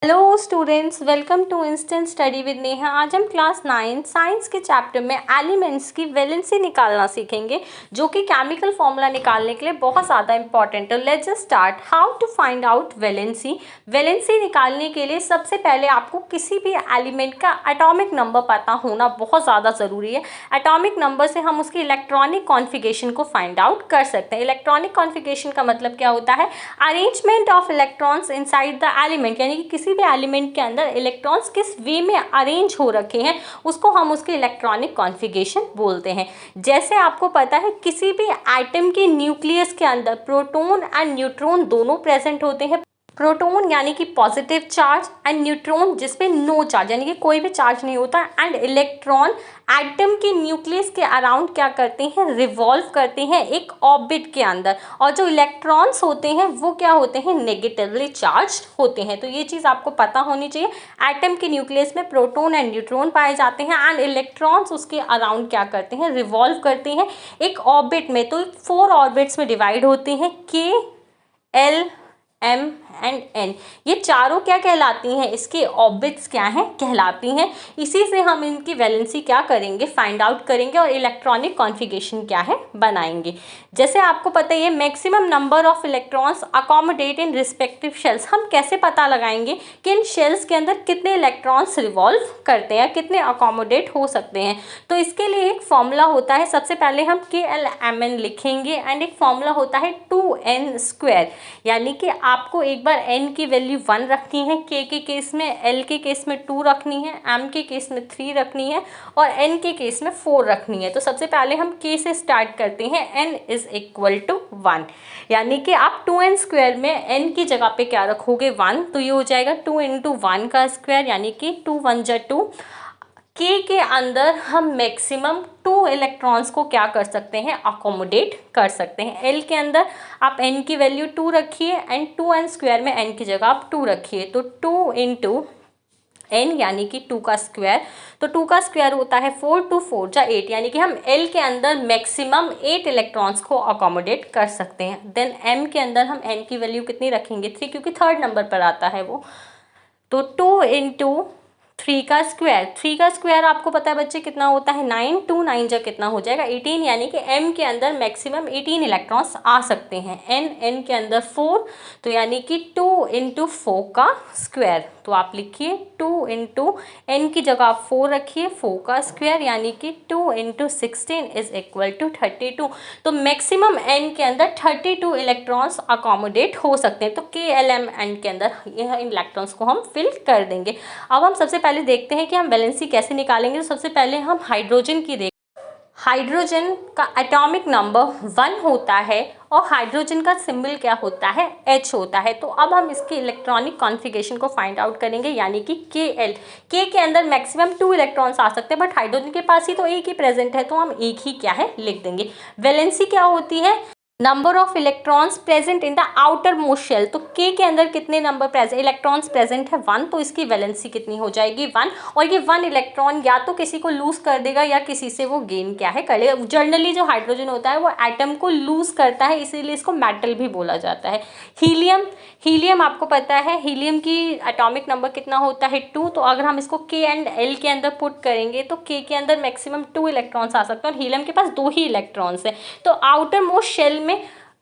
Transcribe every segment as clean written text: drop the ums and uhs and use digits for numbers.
Hello students, welcome to instant study with Neha. आज हम class 9 science के चैप्टर में एलिमेंट्स की वैलेंसी निकालना सीखेंगे, जो कि केमिकल फॉर्मूला निकालने के लिए बहुत ज़्यादा इंपॉर्टेंट है। Let's just start how to find out valency. Valency निकालने के लिए सबसे पहले आपको किसी भी एलिमेंट का एटॉमिक नंबर पता होना बहुत ज़्यादा ज़रूरी है। एटॉमिक नंबर से हम उसकी इलेक्ट्रॉनिक कॉन्फिगरेशन को फाइंड आउट कर सकते हैं। इलेक्ट्रॉनिक कॉन्फिगरेशन का मतलब क्या होता है? Arrangement of electrons inside the element, यानी कि किसी भी एलिमेंट के अंदर इलेक्ट्रॉन्स किस वे में अरेंज हो रखे हैं, उसको हम उसकी इलेक्ट्रॉनिक कॉन्फिगरेशन बोलते हैं। जैसे आपको पता है, किसी भी एटम के न्यूक्लियस के अंदर प्रोटॉन एंड न्यूट्रॉन दोनों प्रेजेंट होते हैं। प्रोटॉन यानी कि पॉजिटिव चार्ज एंड न्यूट्रॉन जिसपे नो चार्ज यानी कि कोई भी चार्ज नहीं होता। एंड इलेक्ट्रॉन एटम के न्यूक्लियस के अराउंड क्या करते हैं? रिवॉल्व करते हैं एक ऑर्बिट के अंदर। और जो इलेक्ट्रॉन्स होते हैं वो क्या होते हैं? नेगेटिवली चार्ज होते हैं। तो ये चीज़ आपको पता होनी चाहिए। एटम के न्यूक्लियस में प्रोटॉन एंड न्यूट्रॉन पाए जाते हैं एंड इलेक्ट्रॉन्स उसके अराउंड क्या करते हैं? रिवॉल्व करते हैं एक ऑर्बिट में। तो 4 ऑर्बिट्स में डिवाइड होते हैं, के, एल, एम एंड एन। ये चारों क्या कहलाती हैं? इसके ऑर्बिट्स क्या हैं? कहलाती हैं। इसी से हम इनकी वैलेंसी क्या करेंगे? फाइंड आउट करेंगे और इलेक्ट्रॉनिक कॉन्फिगरेशन क्या है? बनाएंगे। जैसे आपको पता है, maximum number of electrons accommodate in respective shells. हम कैसे पता लगाएंगे कि इन शेल्स के अंदर कितने इलेक्ट्रॉन्स रिवॉल्व करते हैं, कितने अकोमोडेट हो सकते हैं? तो इसके लिए एक फॉर्मूला होता है। सबसे पहले हम KLMN लिखेंगे एंड एक फॉर्मूला होता है 2n², यानी कि आपको एक बार n की वैल्यू 1 रखनी है, k के केस में, l के केस में 2 रखनी है, m के केस में 3 रखनी है और n के केस में 4 रखनी है। तो सबसे पहले हम k से स्टार्ट करते हैं। n = 1, यानी कि आप 2n² में n की जगह पे क्या रखोगे? 1। तो ये हो जाएगा 2 × 1 का स्क्वायर, यानी कि 2 × 1 = 2। K के अंदर हम मैक्सिमम 2 इलेक्ट्रॉन्स को क्या कर सकते हैं? अकोमोडेट कर सकते हैं। L के अंदर आप n की वैल्यू 2 रखिए एंड 2n² में n की जगह आप 2 रखिए। तो 2 × n यानी कि 2 का स्क्वायर। तो 2 का स्क्वायर होता है 4, 2 4 = 8, यानी कि हम L के अंदर मैक्सिमम 8 इलेक्ट्रॉन्स को अकोमोडेट कर सकते हैं। देन M के अंदर हम n की वैल्यू कितनी रखेंगे? 3, क्योंकि 3rd नंबर पर आता है वो। तो 2 × 3 का स्क्वायर। 3 का स्क्वायर आपको पता है बच्चे कितना होता है? 9। 2 9 जा कितना हो जाएगा? 18, यानी कि m के अंदर मैक्सिमम 18 इलेक्ट्रॉन्स आ सकते हैं। n के अंदर 4, तो यानी कि 2 × 4 का स्क्वायर। तो आप लिखिए 2 × n की जगह आप 4 रखिए, 4 का स्क्वायर, यानी कि 2 × 16 = 32। तो मैक्सिमम n के अंदर 32 इलेक्ट्रॉन्स अकोमोडेट हो सकते हैं। तो KLMN के अंदर यह इलेक्ट्रॉन्स को हम फिल कर देंगे। अब हम सबसे पहले देखते हैं कि हम वैलेंसी कैसे निकालेंगे। तो सबसे पहले हम हाइड्रोजन की देख। हाइड्रोजन का एटॉमिक नंबर 1 होता है और हाइड्रोजन का सिंबल क्या होता है? H होता है। तो अब हम इसकी इलेक्ट्रॉनिक कॉन्फिगरेशन को फाइंड आउट करेंगे, यानी कि KL। K के अंदर मैक्सिमम 2 इलेक्ट्रॉन्स आ सकते हैं, बट हाइड्रोजन के पास ही तो एक ही प्रेजेंट है, तो हम एक ही क्या है लिख देंगे। वैलेंसी क्या होती है? Number of electrons present in the outer most shell. तो K के अंदर कितने नंबर प्रेजेंट इलेक्ट्रॉन्स प्रेजेंट है? 1। तो इसकी वैलेंसी कितनी हो जाएगी? 1। और ये 1 इलेक्ट्रॉन या तो किसी को लूज कर देगा या किसी से वो गेन क्या है कर लेगा। जनरली जो हाइड्रोजन होता है वो एटम को लूज करता है, इसीलिए इसको मेटल भी बोला जाता है। हीलियम आपको पता है, हीलियम की एटॉमिक नंबर कितना होता है? 2। तो अगर हम इसको K एंड L के अंदर पुट करेंगे तो K के अंदर मैक्सिमम 2 इलेक्ट्रॉन्स आ सकते हैं और हीलियम के पास 2 ही इलेक्ट्रॉन्स हैं। तो आउटर मोस्ट शेल में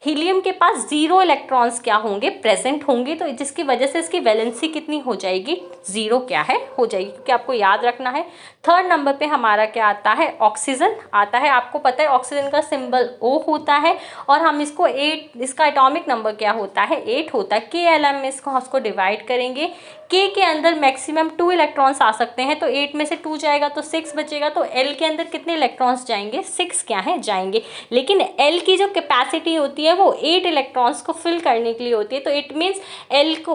हीलियम के पास 0 इलेक्ट्रॉन्स क्या होंगे? प्रेजेंट होंगे। तो जिसकी वजह से इसकी वैलेंसी कितनी हो जाएगी? 0 क्या है हो जाएगी, क्योंकि आपको याद रखना है। 3rd नंबर पे हमारा क्या आता है? ऑक्सीजन आता है। आपको पता है ऑक्सीजन का सिंबल O होता है और हम इसको 8, इसका एटॉमिक नंबर क्या होता है? 8 होता है। KLM में इसको डिवाइड करेंगे। K के अंदर मैक्सिमम 2 इलेक्ट्रॉन्स आ सकते हैं, तो 8 में से 2 जाएगा तो 6 बचेगा। तो L के अंदर कितने इलेक्ट्रॉन्स जाएंगे? 6 क्या है जाएंगे। लेकिन L की जो कैपेसिटी होती है वो 8 इलेक्ट्रॉन्स को फिल करने के लिए होती है। तो इट मीन्स L को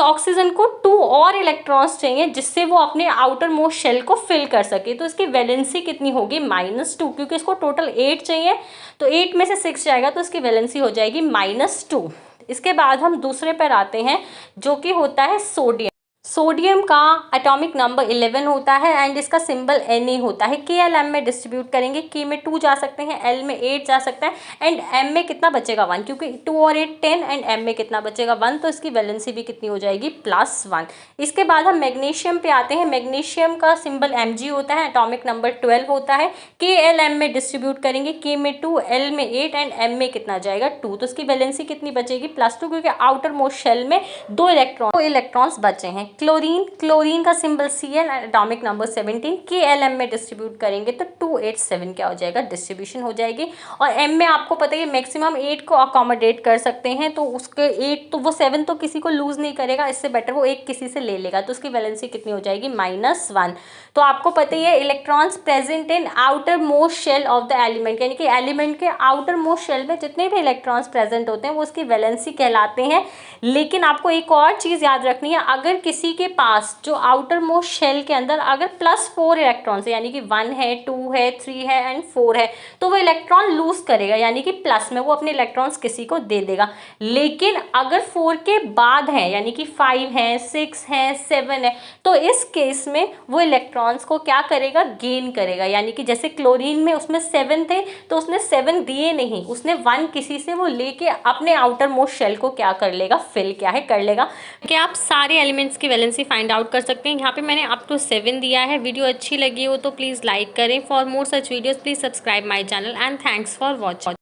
ऑक्सीजन को 2 और इलेक्ट्रॉन्स चाहिए जिससे वो अपने आउटर मोस्ट शेल को फिल कर सके। तो इसकी वैलेंसी कितनी होगी? -2, क्योंकि इसको टोटल 8 चाहिए। तो 8 में से 6 जाएगा तो इसकी वैलेंसी हो जाएगी -2। इसके बाद हम दूसरे पर आते हैं, जो कि होता है सोडियम। सोडियम का एटॉमिक नंबर 11 होता है एंड इसका सिंबल Na होता है। KLm में डिस्ट्रीब्यूट करेंगे, K में 2 जा सकते हैं, L में 8 जा सकता है एंड M में कितना बचेगा 1, क्योंकि 2 और 8 10 एंड M में कितना बचेगा 1, तो इसकी वैलेंसी भी कितनी हो जाएगी +1। इसके बाद हम मैग्नीशियम पे आते हैं। मैग्नीशियम का सिंबल Mg होता है, एटॉमिक नंबर 12 होता है। KLm में डिस्ट्रीब्यूट करेंगे, K में 2, L में 8 एंड M में कितना जाएगा 2, तो इसकी वैलेंसी कितनी बचेगी +2, क्योंकि आउटर मोस्ट शेल में 2 इलेक्ट्रॉन्स बचे हैं। क्लोरीन का symbol Cl, atomic number 17, KLm में डिस्ट्रीब्यूट करेंगे तो 287 क्या हो जाएगा, डिस्ट्रीब्यूशन हो जाएगी। और M में आपको पता है मैक्सिमम 8 को अकोमोडेट कर सकते हैं, तो उसके 8 तो वो 7 तो किसी को लूज नहीं करेगा, इससे बेटर वो एक किसी से ले लेगा, तो उसकी वैलेंसी कितनी हो जाएगी -1। तो आपको पता ही है electrons present in outer most shell of the element, यानी कि एलिमेंट के आउटर मोस्ट शेल में जितने भी इलेक्ट्रॉन्स प्रेजेंट होते हैं वो उसकी वैलेंसी कहलाते हैं। लेकिन आपको एक और चीज़ याद रखनी है, अगर किसी के पास जो आउटर मोस्ट शेल के अंदर अगर +4 इलेक्ट्रॉन्स है, यानी कि 1 है, 2 है, 3 है एंड 4 है, तो वो इलेक्ट्रॉन लूज करेगा, यानी कि प्लस में वो अपने इलेक्ट्रॉन्स किसी को दे देगा। लेकिन अगर 4 के बाद है, यानी कि 5 है, 6 है, 7 है, तो इस केस में वो इलेक्ट्रॉन्स को क्या करेगा, गेन करेगा। यानी कि जैसे क्लोरीन में उसमें 7 थे तो उसने 7 दिए नहीं, उसने 1 किसी से वो लेके अपने आउटर मोस्ट शेल को क्या कर लेगा, फिल क्या है कर लेगा। कि आप सारे एलिमेंट्स की वैलेंसी फाइंड आउट कर सकते हैं। यहाँ पे मैंने अप टू 7 दिया है। वीडियो अच्छी लगी हो तो प्लीज़ लाइक करें। For more such videos please subscribe my channel and thanks for watching.